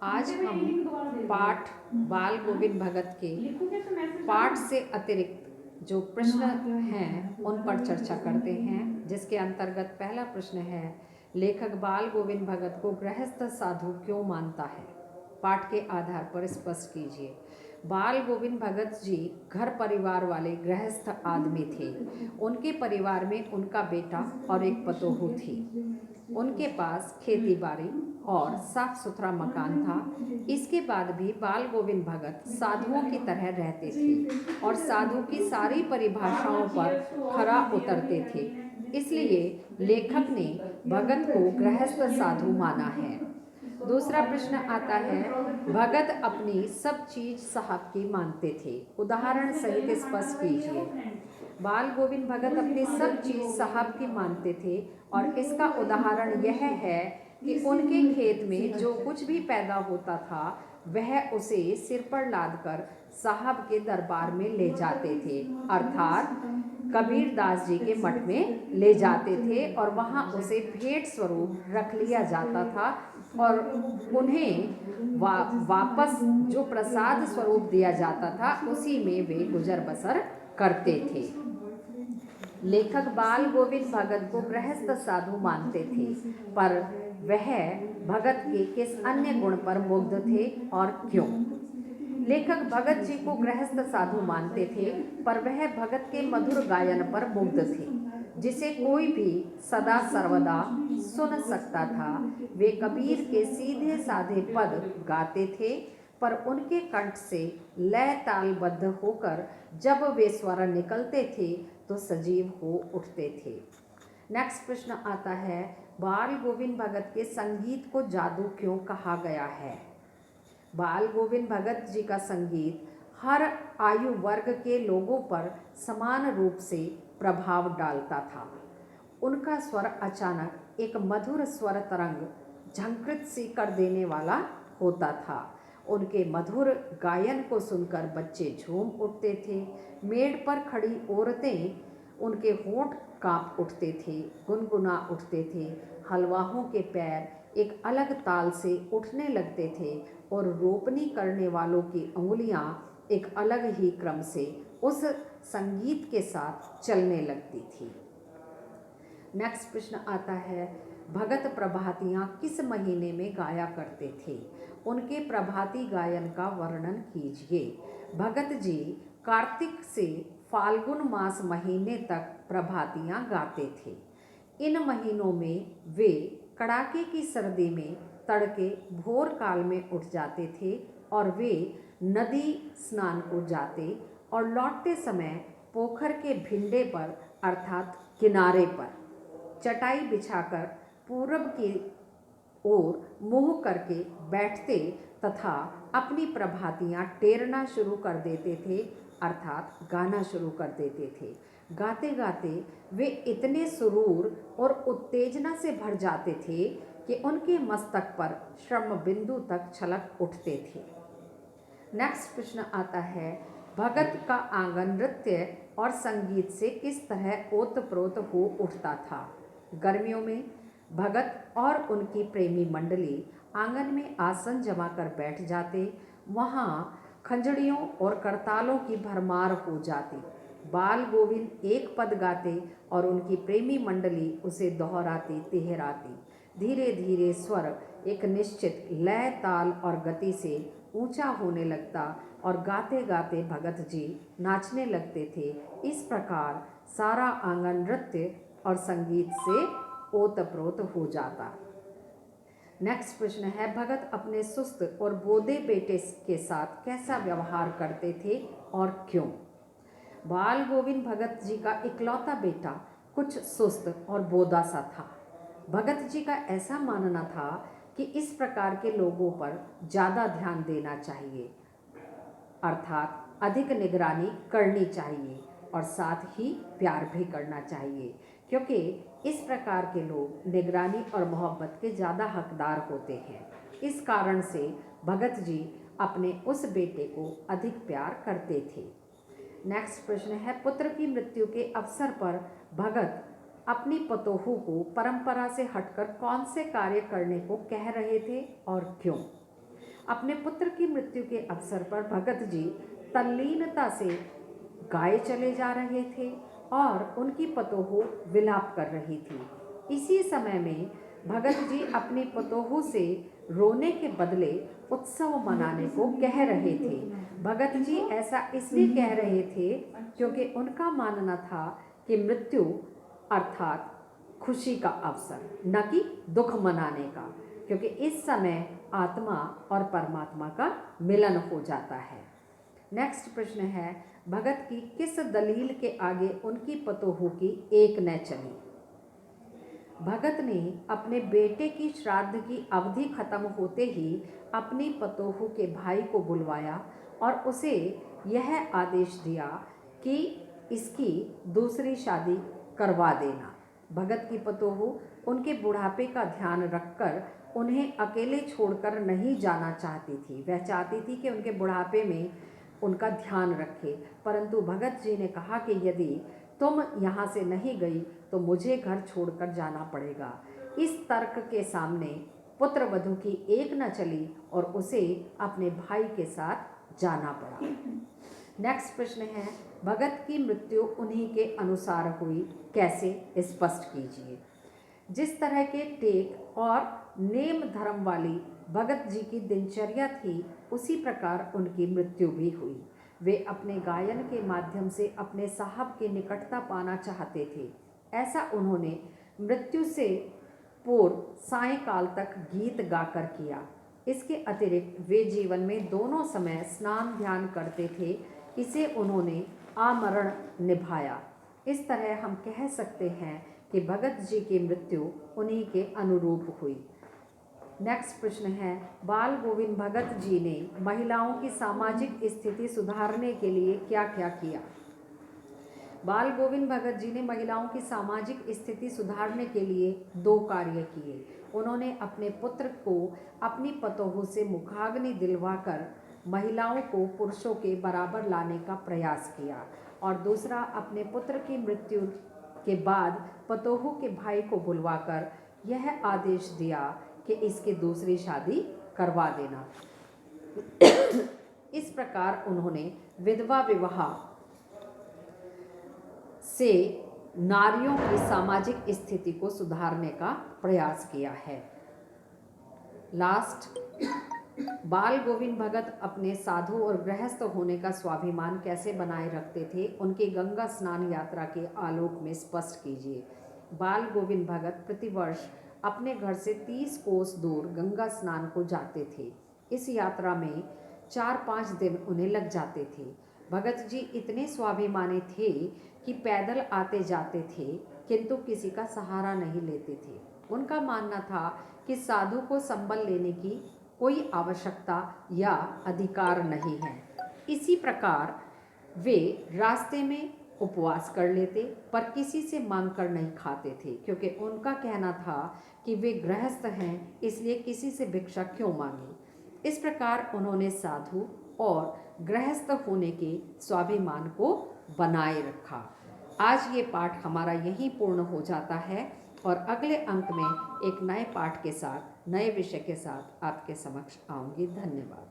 आज हम पाठ बाल गोविंद भगत के पाठ से अतिरिक्त जो प्रश्न हैं उन पर चर्चा करते हैं, जिसके अंतर्गत पहला प्रश्न है, लेखक बाल गोविंद भगत को गृहस्थ साधु क्यों मानता है? पाठ के आधार पर स्पष्ट कीजिए। बाल गोविंद भगत जी घर परिवार वाले गृहस्थ आदमी थे। उनके परिवार में उनका बेटा और एक पतोहू थी। उनके पास खेती बाड़ी और साफ सुथरा मकान था। इसके बाद भी बाल गोविंद भगत साधुओं की तरह रहते थे और साधु की सारी परिभाषाओं पर खरा उतरते थे। इसलिए लेखक ने भगत को गृहस्थ साधु माना है। दूसरा प्रश्न आता है, भगत अपनी सब चीज साहब की मानते थे। उदाहरण सहित स्पष्ट कीजिए। बाल गोविंद भगत अपनी सब चीज साहब की मानते थे और इसका उदाहरण यह है कि उनके खेत में जो कुछ भी पैदा होता था वह उसे सिर पर लादकर साहब के दरबार में ले जाते थे, अर्थात कबीर दास जी के मठ में ले जाते थे और वहाँ उसे भेंट स्वरूप रख लिया जाता था और उन्हें वापस जो प्रसाद स्वरूप दिया जाता था उसी में वे गुजर बसर करते थे। लेखक बाल गोविंद भगत को गृहस्थ साधु मानते थे, पर वह भगत के किस अन्य गुण पर मुग्ध थे और क्यों? लेखक भगत जी को गृहस्थ साधु मानते थे, पर वह भगत के मधुर गायन पर मुग्ध थे, जिसे कोई भी सदा सर्वदा सुन सकता था। वे कबीर के सीधे साधे पद गाते थे, पर उनके कंठ से लय तालबद्ध होकर जब वे स्वर निकलते थे तो सजीव हो उठते थे। नेक्स्ट प्रश्न आता है, बाल गोविंद भगत के संगीत को जादू क्यों कहा गया है? बाल गोविंद भगत जी का संगीत हर आयु वर्ग के लोगों पर समान रूप से प्रभाव डालता था। उनका स्वर अचानक एक मधुर स्वर तरंग झंकृत सी कर देने वाला होता था। उनके मधुर गायन को सुनकर बच्चे झूम उठते थे। मेड़ पर खड़ी औरतें उनके होंठ कांप उठते थे, गुनगुना उठते थे। हलवाहों के पैर एक अलग ताल से उठने लगते थे और रोपनी करने वालों की उंगलियां एक अलग ही क्रम से उस संगीत के साथ चलने लगती थी। नेक्स्ट प्रश्न आता है, भगत प्रभातियां किस महीने में गाया करते थे? उनके प्रभाती गायन का वर्णन कीजिए। भगत जी कार्तिक से फाल्गुन मास महीने तक प्रभातियां गाते थे। इन महीनों में वे कड़ाके की सर्दी में तड़के भोर काल में उठ जाते थे और वे नदी स्नान को जाते और लौटते समय पोखर के भिंडे पर अर्थात किनारे पर चटाई बिछाकर पूरब की ओर मुँह करके बैठते तथा अपनी प्रभातियां टेरना शुरू कर देते थे, अर्थात गाना शुरू कर देते थे। गाते गाते वे इतने सुरूर और उत्तेजना से भर जाते थे कि उनके मस्तक पर श्रम बिंदु तक छलक उठते थे। नेक्स्ट प्रश्न आता है, भगत का आंगन नृत्य और संगीत से किस तरह ओतप्रोत हो उठता था? गर्मियों में भगत और उनकी प्रेमी मंडली आंगन में आसन जमा कर बैठ जाते। वहाँ खंजड़ियों और करतालों की भरमार हो जाती। बाल गोविंद एक पद गाते और उनकी प्रेमी मंडली उसे दोहराती तिहराती। धीरे धीरे स्वर एक निश्चित लय ताल और गति से ऊंचा होने लगता और गाते गाते भगत जी नाचने लगते थे। इस प्रकार सारा आंगन नृत्य और संगीत से ओतप्रोत हो जाता। नेक्स्ट प्रश्न है, भगत अपने सुस्त और बोधे बेटे के साथ कैसा व्यवहार करते थे और क्यों? बाल गोविंद भगत जी का इकलौता बेटा कुछ सुस्त और बोधा सा था। भगत जी का ऐसा मानना था कि इस प्रकार के लोगों पर ज़्यादा ध्यान देना चाहिए, अर्थात अधिक निगरानी करनी चाहिए और साथ ही प्यार भी करना चाहिए, क्योंकि इस प्रकार के लोग निगरानी और मोहब्बत के ज़्यादा हकदार होते हैं। इस कारण से भगत जी अपने उस बेटे को अधिक प्यार करते थे। नेक्स्ट प्रश्न है, पुत्र की मृत्यु के अवसर पर भगत अपनी पतोहू को परंपरा से हटकर कौन से कार्य करने को कह रहे थे और क्यों? अपने पुत्र की मृत्यु के अवसर पर भगत जी तल्लीनता से गाए चले जा रहे थे और उनकी पतोहू विलाप कर रही थी। इसी समय में भगत जी अपनी पतोहू से रोने के बदले उत्सव मनाने को कह रहे थे। भगत जी ऐसा इसलिए कह रहे थे क्योंकि उनका मानना था कि मृत्यु अर्थात खुशी का अवसर, न कि दुख मनाने का, क्योंकि इस समय आत्मा और परमात्मा का मिलन हो जाता है। नेक्स्ट प्रश्न है, भगत की किस दलील के आगे उनकी पतोहू की एक न चली? भगत ने अपने बेटे की श्राद्ध की अवधि खत्म होते ही अपनी पतोहू के भाई को बुलवाया और उसे यह आदेश दिया कि इसकी दूसरी शादी करवा देना। भगत की पतोहू उनके बुढ़ापे का ध्यान रखकर उन्हें अकेले छोड़कर नहीं जाना चाहती थी। वह चाहती थी कि उनके बुढ़ापे में उनका ध्यान रखे, परंतु भगत जी ने कहा कि यदि तुम यहाँ से नहीं गई तो मुझे घर छोड़कर जाना पड़ेगा। इस तर्क के सामने पुत्र वधू की एक न चली और उसे अपने भाई के साथ जाना पड़ा। नेक्स्ट प्रश्न है, भगत की मृत्यु उन्हीं के अनुसार हुई, कैसे, स्पष्ट कीजिए। जिस तरह के टेक और नेम धर्म वाली भगत जी की दिनचर्या थी, उसी प्रकार उनकी मृत्यु भी हुई। वे अपने गायन के माध्यम से अपने साहब की निकटता पाना चाहते थे। ऐसा उन्होंने मृत्यु से पूर्व सायंकाल तक गीत गाकर किया। इसके अतिरिक्त वे जीवन में दोनों समय स्नान ध्यान करते थे। इसे उन्होंने आमरण निभाया। इस तरह हम कह सकते हैं कि भगत जी की मृत्यु उन्हीं के अनुरूप हुई। नेक्स्ट प्रश्न है, बाल गोविंद भगत जी ने महिलाओं की सामाजिक स्थिति सुधारने के लिए क्या क्या किया? बाल गोविंद भगत जी ने महिलाओं की सामाजिक स्थिति सुधारने के लिए 2 कार्य किए। उन्होंने अपने पुत्र को अपनी पतोहू से मुखाग्नि दिलवाकर महिलाओं को पुरुषों के बराबर लाने का प्रयास किया, और दूसरा अपने पुत्र की मृत्यु के बाद पतोहू के भाई को बुलवाकर यह आदेश दिया कि इसकी दूसरी शादी करवा देना। इस प्रकार उन्होंने विधवा विवाह से नारियों की सामाजिक स्थिति को सुधारने का प्रयास किया है। लास्ट, बाल गोविंद भगत अपने साधु और गृहस्थ होने का स्वाभिमान कैसे बनाए रखते थे? उनकी गंगा स्नान यात्रा के आलोक में स्पष्ट कीजिए। बाल गोविंद भगत प्रतिवर्ष अपने घर से 30 कोस दूर गंगा स्नान को जाते थे। इस यात्रा में 4-5 दिन उन्हें लग जाते थे। भगत जी इतने स्वाभिमानी थे कि पैदल आते जाते थे, किंतु किसी का सहारा नहीं लेते थे। उनका मानना था कि साधु को संबल लेने की कोई आवश्यकता या अधिकार नहीं है। इसी प्रकार वे रास्ते में उपवास कर लेते, पर किसी से मांग कर नहीं खाते थे, क्योंकि उनका कहना था कि वे गृहस्थ हैं, इसलिए किसी से भिक्षा क्यों मांगे। इस प्रकार उन्होंने साधु और गृहस्थ होने के स्वाभिमान को बनाए रखा। आज ये पाठ हमारा यहीं पूर्ण हो जाता है, और अगले अंक में एक नए पाठ के साथ, नए विषय के साथ आपके समक्ष आऊँगी। धन्यवाद।